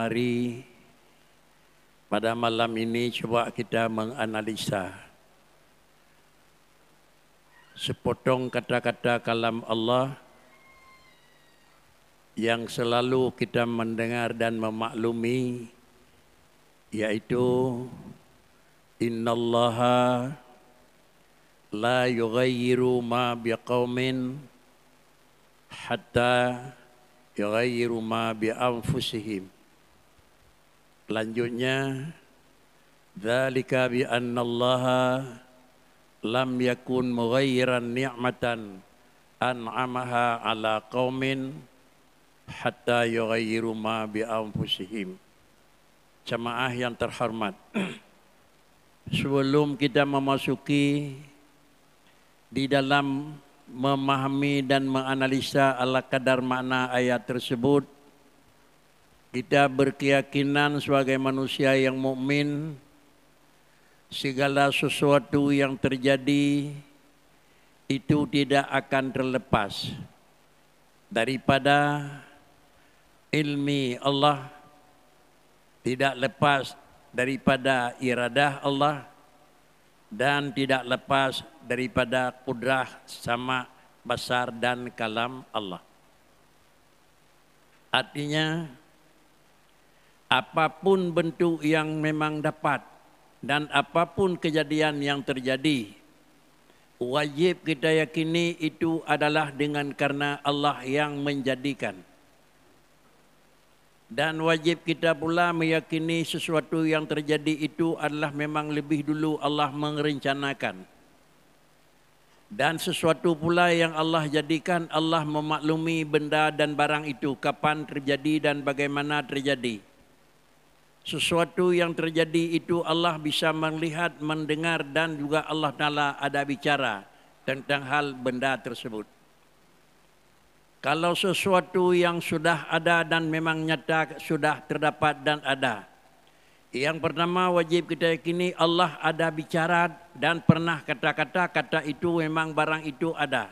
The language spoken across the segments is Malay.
Mari pada malam ini coba kita menganalisa sepotong kata-kata kalam Allah yang selalu kita mendengar dan memaklumi, yaitu innallaha la yughayyiru ma biqaumin hatta yughayyiru ma bi anfusihim. Selanjutnya, dzalika bi annallaha lam yakun mughayyiran ni'matan an'amaha ala qaumin hatta yughayyiru ma bi anfusihim. Jamaah yang terhormat, sebelum kita memasuki di dalam memahami dan menganalisa ala kadar makna ayat tersebut, kita berkeyakinan sebagai manusia yang mukmin, segala sesuatu yang terjadi itu tidak akan terlepas daripada ilmi Allah, tidak lepas daripada iradah Allah, dan tidak lepas daripada kudrah sama besar dan kalam Allah. Artinya, apapun bentuk yang memang dapat dan apapun kejadian yang terjadi, wajib kita yakini itu adalah dengan karena Allah yang menjadikan. Dan wajib kita pula meyakini sesuatu yang terjadi itu adalah memang lebih dulu Allah merencanakan. Dan sesuatu pula yang Allah jadikan, Allah memaklumi benda dan barang itu kapan terjadi dan bagaimana terjadi. Sesuatu yang terjadi itu Allah bisa melihat, mendengar, dan juga Allah Ta'ala ada bicara tentang hal benda tersebut. Kalau sesuatu yang sudah ada dan memang nyata sudah terdapat dan ada, yang pertama wajib kita yakini Allah ada bicara dan pernah kata itu memang barang itu ada.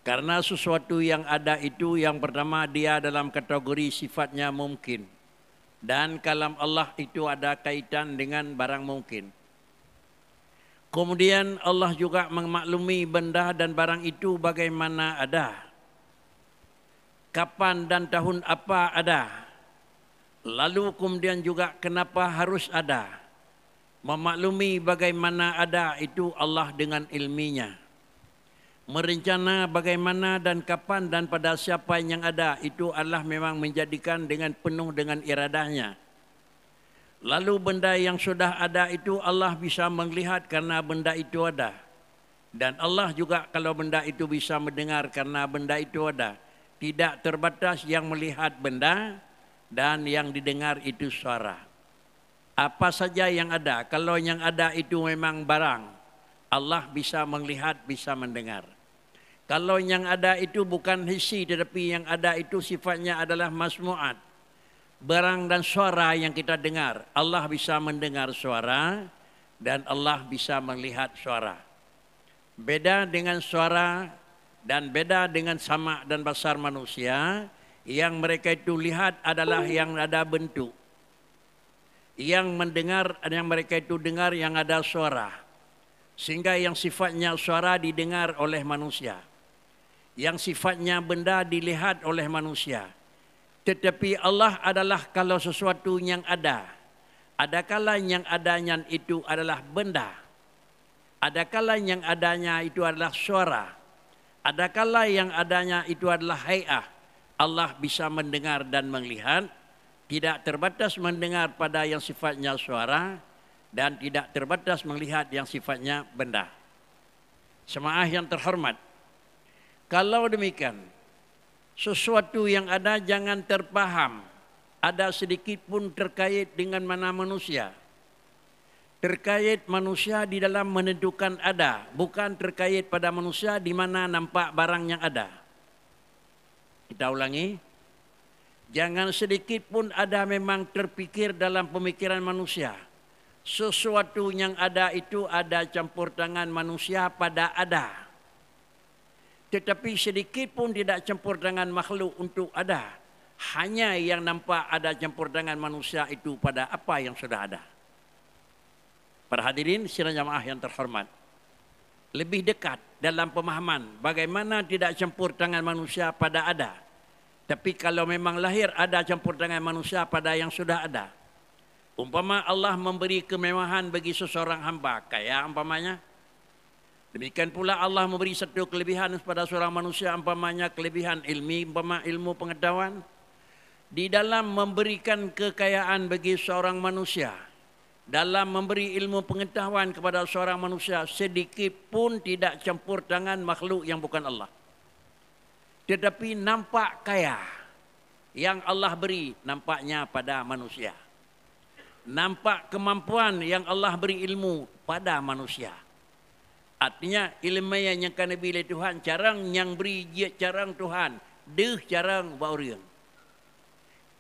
Karena sesuatu yang ada itu yang pertama dia dalam kategori sifatnya mungkin. Dan kalam Allah itu ada kaitan dengan barang mungkin. Kemudian Allah juga memaklumi benda dan barang itu bagaimana ada. Kapan dan tahun apa ada. Lalu kemudian juga kenapa harus ada. Memaklumi bagaimana ada itu Allah dengan ilminya. Merencana bagaimana dan kapan dan pada siapa yang ada itu Allah memang menjadikan dengan penuh dengan iradahnya. Lalu benda yang sudah ada itu Allah bisa melihat karena benda itu ada. Dan Allah juga kalau benda itu bisa mendengar karena benda itu ada. Tidak terbatas yang melihat benda dan yang didengar itu suara. Apa saja yang ada, kalau yang ada itu memang barang, Allah bisa melihat, bisa mendengar. Kalau yang ada itu bukan hissi, tetapi yang ada itu sifatnya adalah masmu'at. Barang dan suara yang kita dengar, Allah bisa mendengar suara dan Allah bisa melihat suara. Beda dengan suara dan beda dengan sama dan besar manusia, yang mereka itu lihat adalah yang ada bentuk. Yang mendengar, yang mereka itu dengar yang ada suara. Sehingga yang sifatnya suara didengar oleh manusia. Yang sifatnya benda dilihat oleh manusia. Tetapi Allah adalah kalau sesuatu yang ada. Adakala yang adanya itu adalah benda. Adakala yang adanya itu adalah suara. Adakala yang adanya itu adalah hay'ah. Allah bisa mendengar dan melihat. Tidak terbatas mendengar pada yang sifatnya suara. Dan tidak terbatas melihat yang sifatnya benda. Jemaah yang terhormat. Kalau demikian, sesuatu yang ada jangan terpaham. Ada sedikit pun terkait dengan mana manusia. Terkait manusia di dalam menentukan ada, bukan terkait pada manusia di mana nampak barang yang ada. Kita ulangi. Jangan sedikit pun ada memang terpikir dalam pemikiran manusia. Sesuatu yang ada itu ada campur tangan manusia pada ada. Tetapi sedikit pun tidak campur tangan makhluk untuk ada. Hanya yang nampak ada campur tangan manusia itu pada apa yang sudah ada. Para hadirin sidang jamaah yang terhormat, lebih dekat dalam pemahaman bagaimana tidak campur tangan manusia pada ada. Tapi kalau memang lahir ada campur tangan manusia pada yang sudah ada. Umpama Allah memberi kemewahan bagi seseorang hamba, kaya umpamanya. Demikian pula Allah memberi satu kelebihan kepada seorang manusia, umpamanya kelebihan ilmi, umpama ilmu pengetahuan. Di dalam memberikan kekayaan bagi seorang manusia, dalam memberi ilmu pengetahuan kepada seorang manusia, sedikit pun tidak campur tangan makhluk yang bukan Allah. Tetapi nampak kaya yang Allah beri nampaknya pada manusia. Nampak kemampuan yang Allah beri ilmu pada manusia. Artinya ilmu yang kena bila Tuhan, carang yang beri dia carang Tuhan, deh carang bauriang.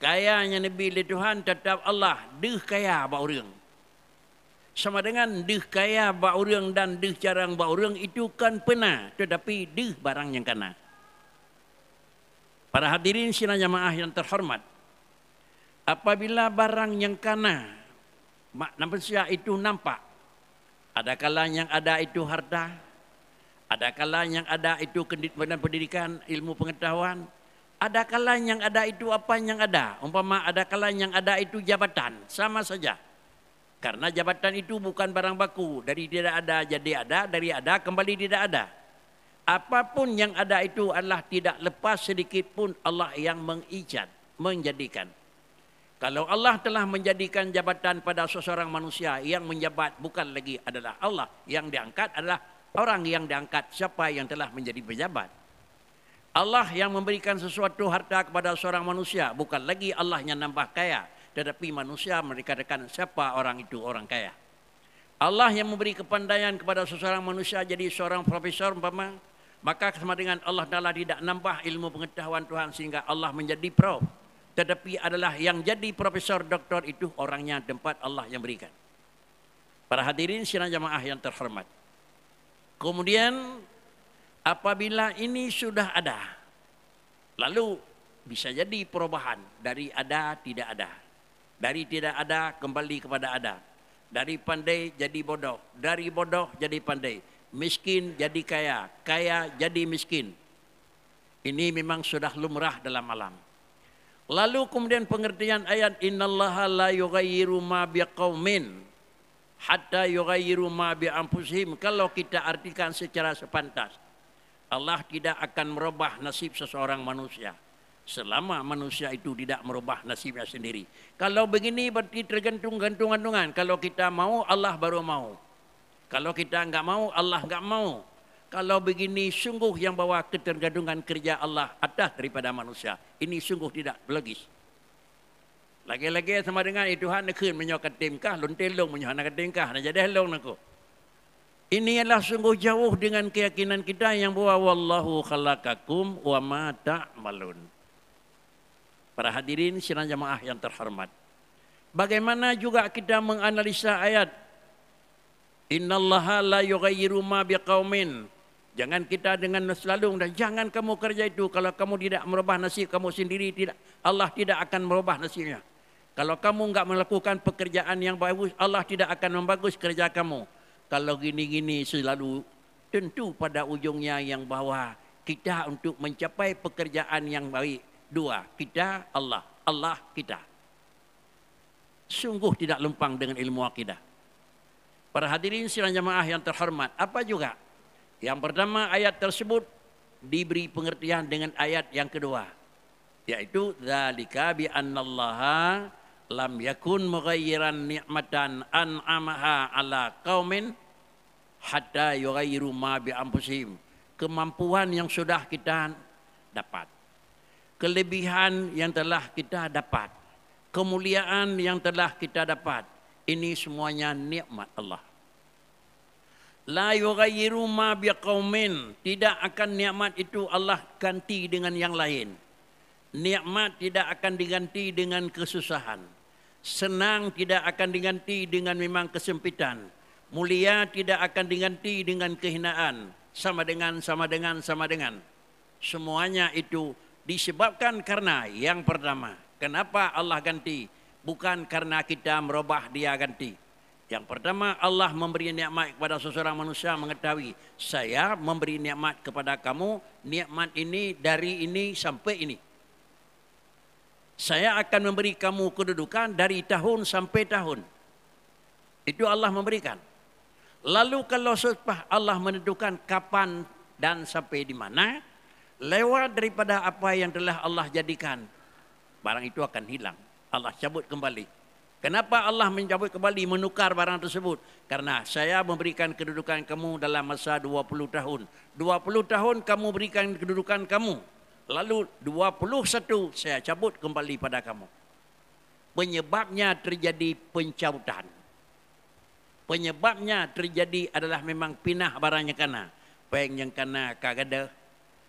Kaya yang bila Tuhan tetap Allah, deh kaya bauriang. Sama dengan deh kaya bauriang dan deh carang bauriang itu kan pernah, tetapi deh barang yang kena. Para hadirin sidang jamaah yang terhormat, apabila barang yang kana manusia itu nampak, ada kala yang ada itu harta, ada kala yang ada itu pendidikan, ilmu pengetahuan, ada kala yang ada itu apa yang ada, umpama ada kala yang ada itu jabatan, sama saja. Karena jabatan itu bukan barang baku, dari tidak ada jadi ada, dari ada kembali tidak ada. Apapun yang ada itu adalah tidak lepas sedikit pun Allah yang mengijad, menjadikan. Kalau Allah telah menjadikan jabatan pada seseorang manusia, yang menjabat bukan lagi adalah Allah, yang diangkat adalah orang yang diangkat, siapa yang telah menjadi pejabat. Allah yang memberikan sesuatu harta kepada seorang manusia, bukan lagi Allah yang nambah kaya, tetapi manusia mengatakan siapa orang itu orang kaya. Allah yang memberi kepandaian kepada seseorang manusia jadi seorang profesor umpama, maka sama dengan Allah Ta'ala tidak nambah ilmu pengetahuan Tuhan sehingga Allah menjadi prof. Tetapi adalah yang jadi profesor doktor itu orangnya tempat Allah yang berikan. Para hadirin sidang jamaah yang terhormat. Kemudian apabila ini sudah ada, lalu bisa jadi perubahan dari ada tidak ada. Dari tidak ada kembali kepada ada. Dari pandai jadi bodoh. Dari bodoh jadi pandai. Miskin jadi kaya, kaya jadi miskin. Ini memang sudah lumrah dalam alam. Lalu kemudian pengertian ayat innallaha la yughayyiru ma biqaumin hatta yughayyiru ma bi anfusihim. Kalau kita artikan secara sepantas, Allah tidak akan merubah nasib seseorang manusia selama manusia itu tidak merubah nasibnya sendiri. Kalau begini berarti tergantung-gantungan. Kalau kita mau, Allah baru mau. Kalau kita enggak mau, Allah enggak mau. Kalau begini sungguh yang bawa ketergantungan kerja Allah atas daripada manusia. Ini sungguh tidak logis. Lagi-lagi sama dengan itu Tuhan nak menyokat timkah, luntelong menyokat timkah, nak jadi helong naku. Ini adalah sungguh jauh dengan keyakinan kita yang bahwa wallahu khalaqakum wa ma ta'malun. Para hadirin sidang jamaah yang terhormat. Bagaimana juga kita menganalisa ayat innallaha la yughayyiru ma biqaumin. Jangan kita dengan selalu dan jangan kamu kerja itu kalau kamu tidak merubah nasib kamu sendiri, tidak Allah tidak akan merubah nasibnya. Kalau kamu enggak melakukan pekerjaan yang bagus, Allah tidak akan membagus kerja kamu. Kalau gini-gini selalu tentu pada ujungnya yang bahwa kita untuk mencapai pekerjaan yang baik dua, kita Allah, Allah kita. Sungguh tidak lempang dengan ilmu akidah. Para hadirin sidang jamaah yang terhormat, apa juga? Yang pertama ayat tersebut diberi pengertian dengan ayat yang kedua, yaitu dzalika bi annallaha lam yakun mughayyiran ni'matan an'amaha ala qaumin hatta yughayyiru ma bi anfusihim. Kemampuan yang sudah kita dapat, kelebihan yang telah kita dapat, kemuliaan yang telah kita dapat, ini semuanya nikmat Allah. La yughayyiru ma biqaumin, tidak akan nikmat itu Allah ganti dengan yang lain. Nikmat tidak akan diganti dengan kesusahan. Senang tidak akan diganti dengan memang kesempitan. Mulia tidak akan diganti dengan kehinaan. Sama dengan. Semuanya itu Disebabkan karena yang pertama, kenapa Allah ganti? Bukan karena kita merubah dia ganti. Yang pertama, Allah memberi nikmat kepada seseorang manusia mengetahui, saya memberi nikmat kepada kamu, nikmat ini dari ini sampai ini. Saya akan memberi kamu kedudukan dari tahun sampai tahun. Itu Allah memberikan. Lalu kalau sudah Allah menentukan kapan dan sampai di mana, lewat daripada apa yang telah Allah jadikan, barang itu akan hilang. Allah cabut kembali. Kenapa Allah mencabut kembali, menukar barang tersebut? Karena saya memberikan kedudukan kamu dalam masa 20 tahun. 20 tahun kamu berikan kedudukan kamu. Lalu 21 saya cabut kembali pada kamu. Penyebabnya terjadi pencabutan. Penyebabnya terjadi adalah memang pinah barang yang kana. Peng yang kana kagada,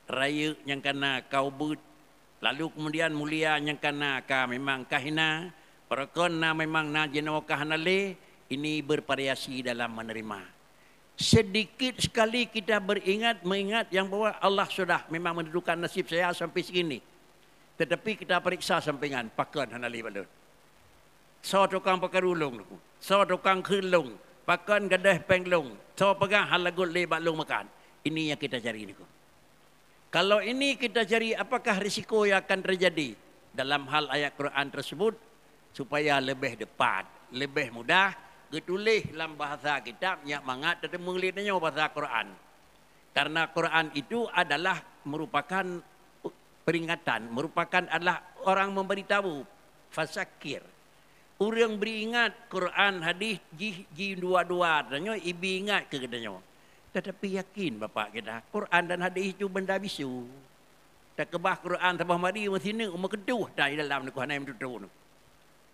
raya yang kana kau but. Lalu kemudian mulia yang kana ka memang kahina. Perkon na memang na jenawa kahanale, ini bervariasi dalam menerima. Sedikit sekali kita mengingat yang bahwa Allah sudah memang menentukan nasib saya sampai segini. Tetapi kita periksa sampingan, pakon hanali balun. So tukang pakarulung, so tukang khulung, pakon gadah penglung, so pegang halagut lebat lung makan. Ini yang kita cari niku. Kalau ini kita cari, apakah risiko yang akan terjadi dalam hal ayat Quran tersebut? Supaya lebih depan, lebih mudah, ditulis dalam bahasa kitab yang mangat dan mengelitnya bahasa Quran. Karena Quran itu adalah merupakan peringatan, merupakan adalah orang memberitahu, fasakir. Orang beringat Quran, hadis, ji dua-dua, tanya ibi ingat ke katanya. Tetapi yakin bapak kita, Quran dan hadis itu benda bisu. Tak kebah Quran tabah mari mesti ni umur keduh dah dalam ni Quran yang betul.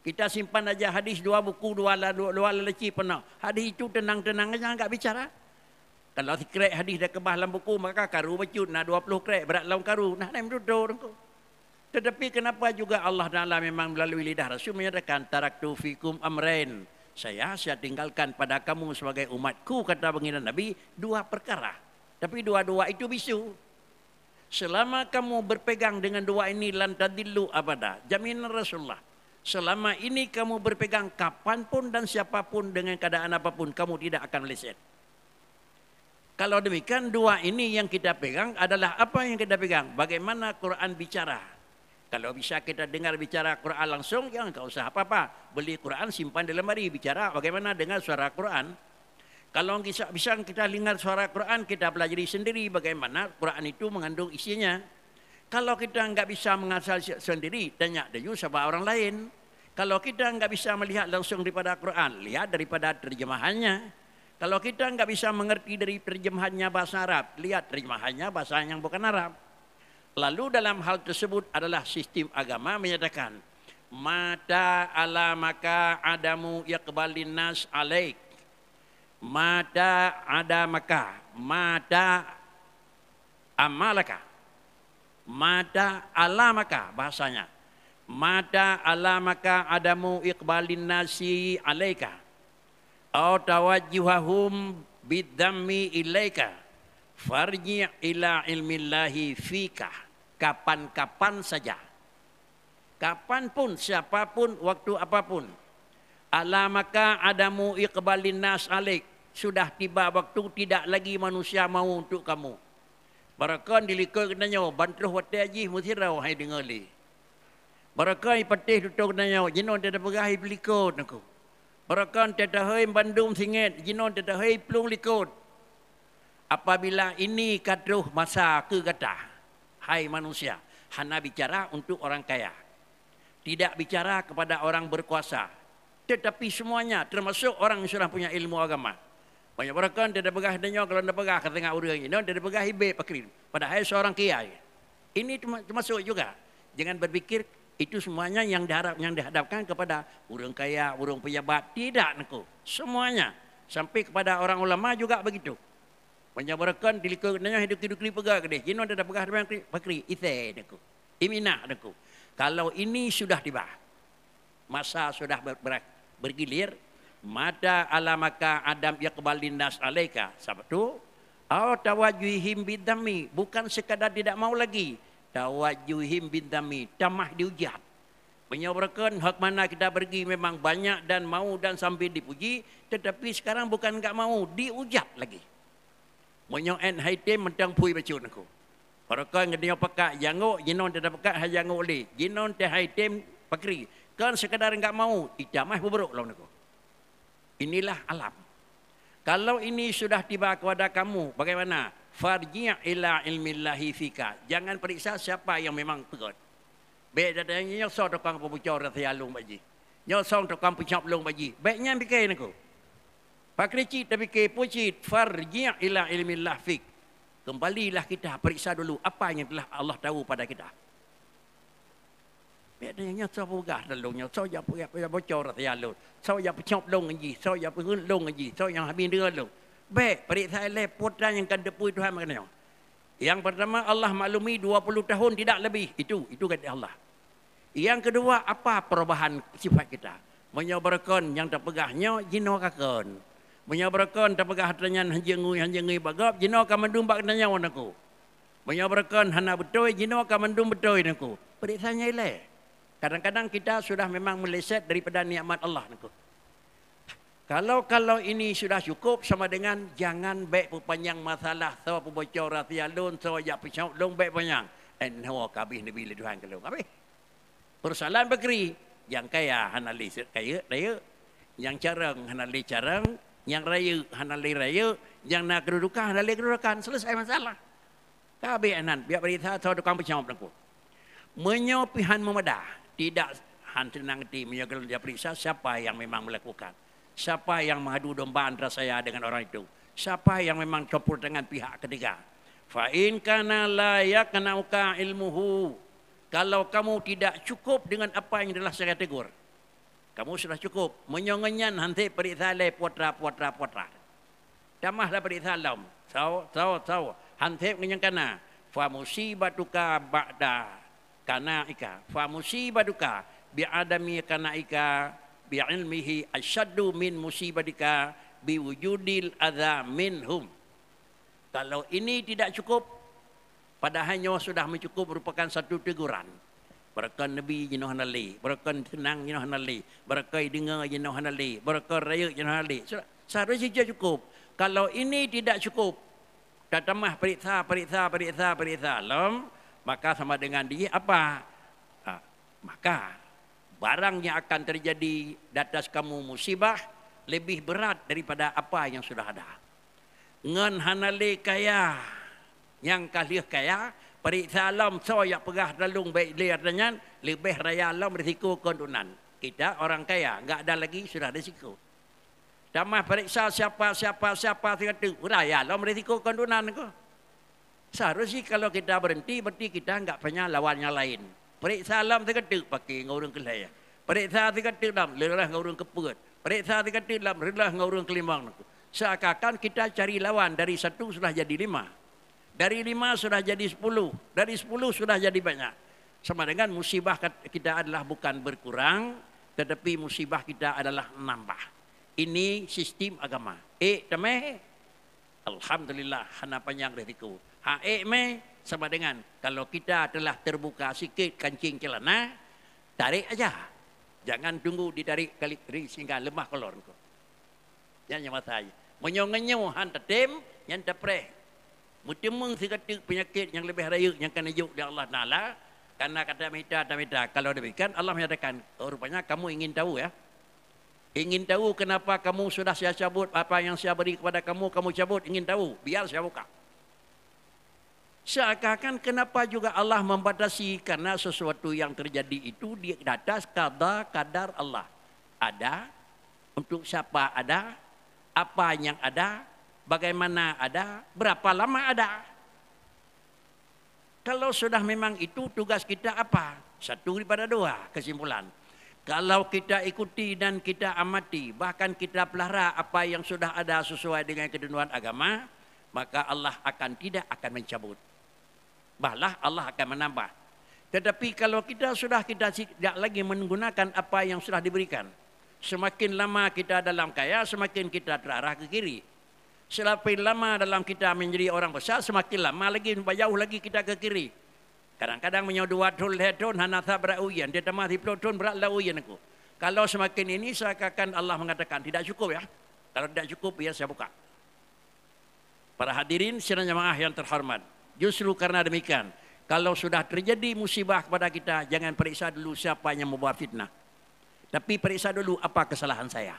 Kita simpan aja hadis 2 buku, 2 leci pernah. Hadis itu tenang-tenang aja enggak bicara. Kalau si krek hadis dah kebah dalam buku, maka karu bacut nah 20 krek berat laung karu. Nah nem duduk. Tetapi kenapa juga Allah Taala memang melalui lidah Rasul menyatakan taraktu fikum amrain. Saya tinggalkan pada kamu sebagai umatku, kata baginda Nabi, 2 perkara. Tapi dua-dua itu bisu. Selama kamu berpegang dengan 2 ini lan tadillu abada. Jaminan Rasulullah. Selama ini kamu berpegang kapanpun dan siapapun dengan keadaan apapun, kamu tidak akan meleset. Kalau demikian 2 ini yang kita pegang adalah apa yang kita pegang? Bagaimana Quran bicara. Kalau bisa kita dengar bicara Quran langsung, jangan kau usah apa-apa. Beli Quran, simpan di lemari, bicara bagaimana dengar suara Quran. Kalau bisa kita dengar suara Quran, kita pelajari sendiri bagaimana Quran itu mengandung isinya. Kalau kita enggak bisa mengasal sendiri, tanya dulu sama orang lain. Kalau kita enggak bisa melihat langsung daripada Quran, lihat daripada terjemahannya. Kalau kita enggak bisa mengerti dari terjemahannya bahasa Arab, lihat terjemahannya bahasa yang bukan Arab. Lalu dalam hal tersebut adalah sistem agama menyatakan, mata ala maka adamu yaqbalin nas alaik. Mata ada maka, mata amalaka. Mata alamaka bahasanya. Mata alamaka adamu iqbalin nasi alaika. Au tawajjuhahum bidammi ilaika. Farji' ila ilmillahi fika. Kapan-kapan saja. Kapanpun, siapapun, waktu apapun. Alamaka adamu iqbalin nas alaik. Sudah tiba waktu tidak lagi manusia mau untuk kamu. Barakan dilikar kenanya, bantuh wate haji musirau hai dengali. Barakan ipatih tutup kenanya, jinon tidak pegahi pelikut aku. Barakan tidak hai Bandung singit, jinon tidak hai pelung likut. Apabila ini kadruh masa ke kata, hai manusia, hana bicara untuk orang kaya. Tidak bicara kepada orang berkuasa. Tetapi semuanya, termasuk orang yang sudah punya ilmu agama. Banyak orang kan tidak pegah denyo kalau tidak pegah ketengah orang ini, tidak pegah hibe pakrin. Padahal seorang kiai. Ini termasuk juga. Jangan berpikir itu semuanya yang dihadapkan kepada orang kaya, orang pejabat. Tidak naku. Semuanya sampai kepada orang ulama juga begitu. Banyak orang kan dilikar denyo hidup pegah kedeh. Jino tidak pegah pakri ite naku. Iminah naku. Kalau ini sudah tiba, masa sudah bergilir. Mata alamaka adam yaqbalin nas alaika. Sabtu au tawajuhim bidami, bukan sekadar tidak mau lagi Tawajuhim bintami, tamah diujat. Menyebabkan hak mana kita pergi memang banyak dan mau dan sambil dipuji, tetapi sekarang bukan enggak mau, diujat lagi. Menyoen haitim mentang pui bacun aku. Parakan ngednya pakak janguk, jinon tidak pakak ha janguk li. Jinon teh haitim pakri. Kan sekadar enggak mau, ditamah beruk lawan aku. Inilah alam. Kalau ini sudah tiba kepada kamu, bagaimana? Farji' ila ilmillahi fika. Jangan periksa siapa yang memang pegot. Baik datangnya nyosong tukang pembucau rathia long baji. Nyosong tukang pencap long baji. Baiknya fikir aku. Pak Kricit tapi ke pucit farji' ila ilmillah fik. Kembalilah kita periksa dulu apa yang telah Allah tahu pada kita. Baik datangnya nyosong pegah dalam nyosong ya bocor rathia long. So ya pencap long baji, so ya pengun long baji, so yang habis dengar long. Baik periksa lepot dan yang kan depui Tuhan maknanya. Yang pertama Allah maklumi 20 tahun tidak lebih. Itu kata Allah. Yang kedua apa perubahan sifat kita? Menyabarkan yang terpegahnya jino kakon. Menyabarkan terpegah hartanya hanjengui bagap jino ka mendum bak tanya wanaku. Menyabarkan hana betul jino ka mendum betul naku. Periksanya ile. Kadang-kadang kita sudah memang meleset daripada nikmat Allah naku. Kalau ini sudah cukup sama dengan jangan baik panjang masalah so bocor rahasia lon so ya pecah long baik panjang and hawa kabih nabi le Tuhan kalau habis persoalan bekri yang kaya hanali kaya raya yang carang hanali carang yang raya hanali raya yang nak kedudukan hanali kedudukan selesai masalah kabih anan biar berita so tukang pecah aku menyopihan memadah tidak hantenang ti menyogal dia periksa siapa yang memang melakukan. Siapa yang mengadu domba antara saya dengan orang itu? Siapa yang memang campur dengan pihak ketiga? Fa in kana la yaknauka ilmuhu. Kalau kamu tidak cukup dengan apa yang telah saya tegur. Kamu sudah cukup. Menyongenyan nanti periksa le putra. Damahlah periksa lam. Tahu. Hanti menyangkana. Fa musibatuka ba'da kana ika. Fa musibatuka bi'adami kana ika. Bi'ilmihi asyaddu min musibatika biwujudil adza minhum. Kalau ini tidak cukup, padahalnya sudah mencukup merupakan satu teguran. Barakan Nabi jinoh hanali, barakan tenang jinoh hanali, barakai dengar jinoh hanali, barakai raya jinoh hanali. Seharusnya saja cukup. Kalau ini tidak cukup, datamah periksa lam, maka sama dengan dia apa? Maka barang yang akan terjadi di atas kamu musibah lebih berat daripada apa yang sudah ada. Ngan hanale kaya yang kalih kaya periksa alam so yang pegah dalung baik liar dengan lebih raya alam risiko kondunan. Kita orang kaya enggak ada lagi sudah risiko. Damah periksa siapa kata raya alam risiko kondunan ko. Seharusnya kalau kita berhenti berarti kita enggak punya lawan yang lain. Periksa alam terketuk pakai ngurung kelaya. Periksa terketuk dalam lelah ngurung keput. Periksa terketuk dalam lelah ngurung kelimbang. Seakan-akan kita cari lawan dari 1 sudah jadi 5. Dari 5 sudah jadi 10. Dari 10 sudah jadi banyak. Sama dengan musibah kita adalah bukan berkurang, tetapi musibah kita adalah nambah. Ini sistem agama. Tameh. Alhamdulillah hana panjang resiko. Sama dengan kalau kita telah terbuka sikit kancing celana, tarik aja. Jangan tunggu ditarik kali sehingga lemah kolor. Jangan masalah. Menyongenyo han tetem yang terpreh. Mutemung seketik penyakit yang lebih raya yang kena juk dari Allah Taala. Karena kata mita. Kalau demikian Allah menyatakan, rupanya kamu ingin tahu ya. Ingin tahu kenapa kamu sudah saya cabut apa yang saya beri kepada kamu cabut. Ingin tahu, biar saya buka. Seakan-akan kenapa juga Allah membatasi karena sesuatu yang terjadi itu di atas kadar Allah. Ada, untuk siapa ada, apa yang ada, bagaimana ada, berapa lama ada. Kalau sudah memang itu tugas kita apa? 1 daripada 2 kesimpulan. Kalau kita ikuti dan kita amati, bahkan kita pelihara apa yang sudah ada sesuai dengan ketentuan agama, maka Allah tidak akan mencabut. Bahlah Allah akan menambah. Tetapi kalau kita tidak lagi menggunakan apa yang sudah diberikan, semakin lama kita dalam kaya, semakin kita terarah ke kiri. Semakin lama dalam kita menjadi orang besar, semakin lama lagi jauh lagi kita ke kiri. Kadang-kadang menyodua tul hetun hanatha berauyan. Dia tamah di pelotun berat lauyan aku. Kalau semakin ini seakan Allah mengatakan tidak cukup ya. Kalau tidak cukup ya saya buka. Para hadirin sidang jamaah yang terhormat. Justru karena demikian, kalau sudah terjadi musibah kepada kita, jangan periksa dulu siapa yang membuat fitnah. Tapi periksa dulu apa kesalahan saya.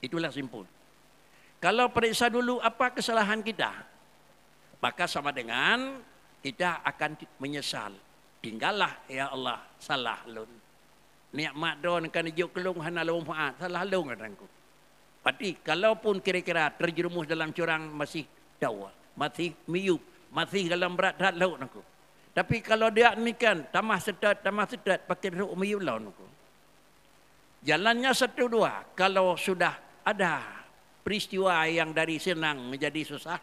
Itulah simpul. Kalau periksa dulu apa kesalahan kita, maka sama dengan kita akan menyesal. Tinggallah ya Allah, salah lun. Nikmat don kan juk kelung hana lum faat, salah lung katangku. Pati kalaupun kira-kira terjerumus dalam curang masih dawa, masih miyup, masih dalam berat hati laut aku. Tapi kalau dia demikian, tamah sedat pakai ruk miyup laut aku. Jalannya satu dua, kalau sudah ada peristiwa yang dari senang menjadi susah,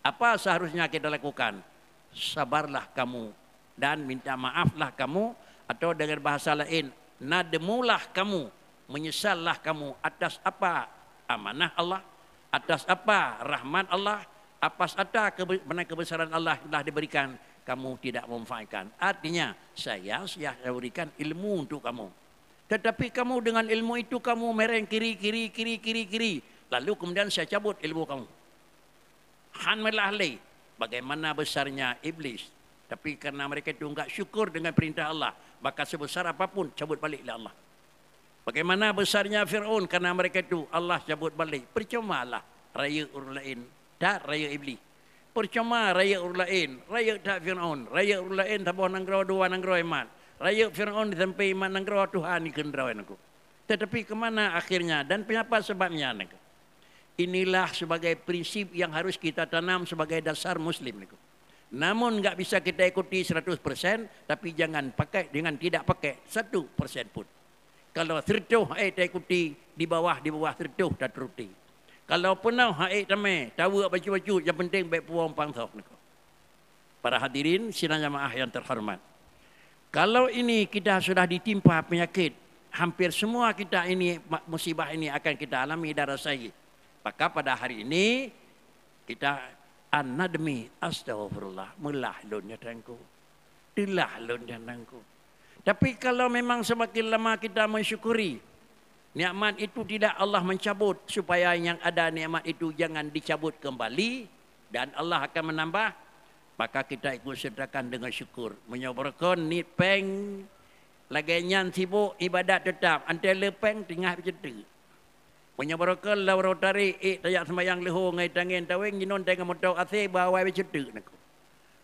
apa seharusnya kita lakukan? Sabarlah kamu dan minta maaflah kamu, atau dengan bahasa lain, nademulah kamu, menyesallah kamu atas apa amanah Allah, atas apa rahmat Allah, atas apa kebesaran Allah telah diberikan, kamu tidak memanfaatkan. Artinya saya berikan ilmu untuk kamu, tetapi kamu dengan ilmu itu kamu mereng kiri, lalu kemudian saya cabut ilmu kamu. Han melahli bagaimana besarnya iblis, tapi karena mereka itu enggak syukur dengan perintah Allah, maka sebesar apapun cabut balik oleh Allah. Bagaimana besarnya Fir'aun, karena mereka itu Allah cabut balik. Percumalah raya orang lain tak raya iblis. Percuma raya orang lain, raya tak Fir'aun. Raya orang lain tak boleh nanggrau dua nanggrau iman. Raya Fir'aun sampai iman nanggrau Tuhan ikan rawan aku. Tetapi kemana akhirnya dan kenapa sebabnya? Inilah sebagai prinsip yang harus kita tanam sebagai dasar Muslim. Namun enggak bisa kita ikuti 100%, tapi jangan pakai dengan tidak pakai 1% pun. Kalau tertuh kita ikuti di bawah tertuh dan teruti. Kalau penuh tamai tahu baju-baju yang penting baik puang pangsok. Para hadirin sidang jamaah yang terhormat. Kalau ini kita sudah ditimpa penyakit, hampir semua kita ini musibah ini akan kita alami dan rasai. Maka pada hari ini kita an-nadmi astaghfirullah melah lun nyatangku. Dilah lun nyatangku. Tapi kalau memang semakin lama kita mensyukuri, nikmat itu tidak Allah mencabut, supaya yang ada nikmat itu jangan dicabut kembali dan Allah akan menambah, maka kita ikut sertakan dengan syukur. Menyoborkan ni peng lagian sibuk ibadat tetap, antai lepeng tengah bercerita. Menyoborkan lauro tari tayak sembahyang leho ngai tangin taweng nyinon tengah motor asih bawa bercerita.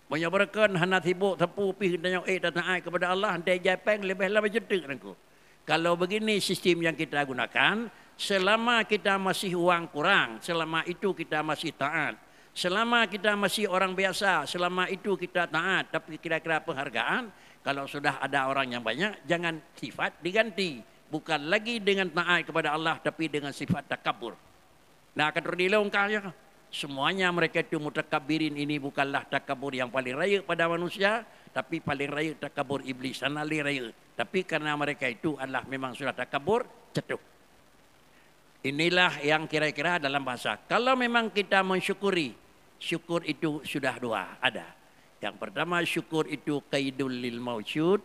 Menyobarkan hana sibuk sapu pi tanyok tata'ai kepada Allah hantai japeng lebih lama jedek nangku. Kalau begini sistem yang kita gunakan, selama kita masih uang kurang, selama itu kita masih taat. Selama kita masih orang biasa, selama itu kita taat, tapi kira-kira penghargaan, kalau sudah ada orang yang banyak, jangan sifat diganti. Bukan lagi dengan taat kepada Allah, tapi dengan sifat takabur. Nah, akan terdilung kaya. Semuanya mereka itu mutakabirin ini bukanlah takabur yang paling raya pada manusia, tapi paling raya takabur iblis. Sanali raya. Tapi karena mereka itu adalah memang sudah takabur, cetuk. Inilah yang kira-kira dalam bahasa. Kalau memang kita mensyukuri, syukur itu sudah dua, ada. Yang pertama syukur itu qaidul lil mawjud,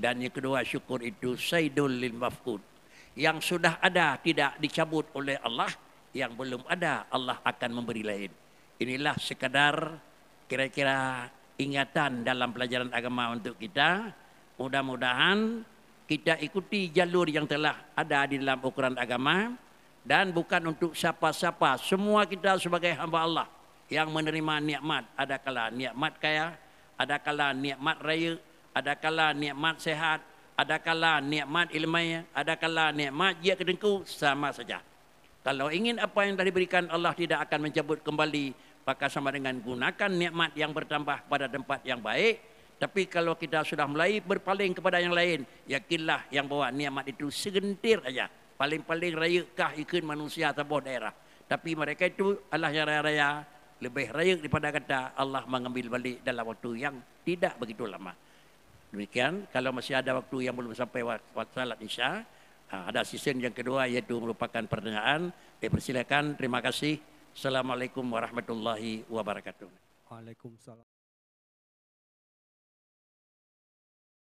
dan yang kedua syukur itu saidul lil mafqud. Yang sudah ada tidak dicabut oleh Allah, yang belum ada Allah akan memberi lain. Inilah sekadar kira-kira ingatan dalam pelajaran agama untuk kita. Mudah-mudahan kita ikuti jalur yang telah ada di dalam ukuran agama, dan bukan untuk siapa-siapa. Semua kita sebagai hamba Allah yang menerima nikmat, ada kala nikmat kaya, ada kala nikmat raya, ada kala nikmat sehat, ada kala nikmat ilmiah, ada kala nikmat dia kedengku, sama saja. Kalau ingin apa yang telah diberikan Allah tidak akan mencabut kembali, maka sama dengan gunakan nikmat yang bertambah pada tempat yang baik. Tapi kalau kita sudah mulai berpaling kepada yang lain, yakinlah yang bawa nikmat itu segentir aja. Paling-paling raya kah ikut manusia atau daerah. Tapi mereka itu adalah yang raya-raya, lebih raya daripada kata Allah mengambil balik dalam waktu yang tidak begitu lama. Demikian, kalau masih ada waktu yang belum sampai waktu salat Isya, ada season yang kedua yaitu merupakan pertanyaan. Dipersilakan. Terima kasih. Assalamualaikum warahmatullahi wabarakatuh. Waalaikumsalam.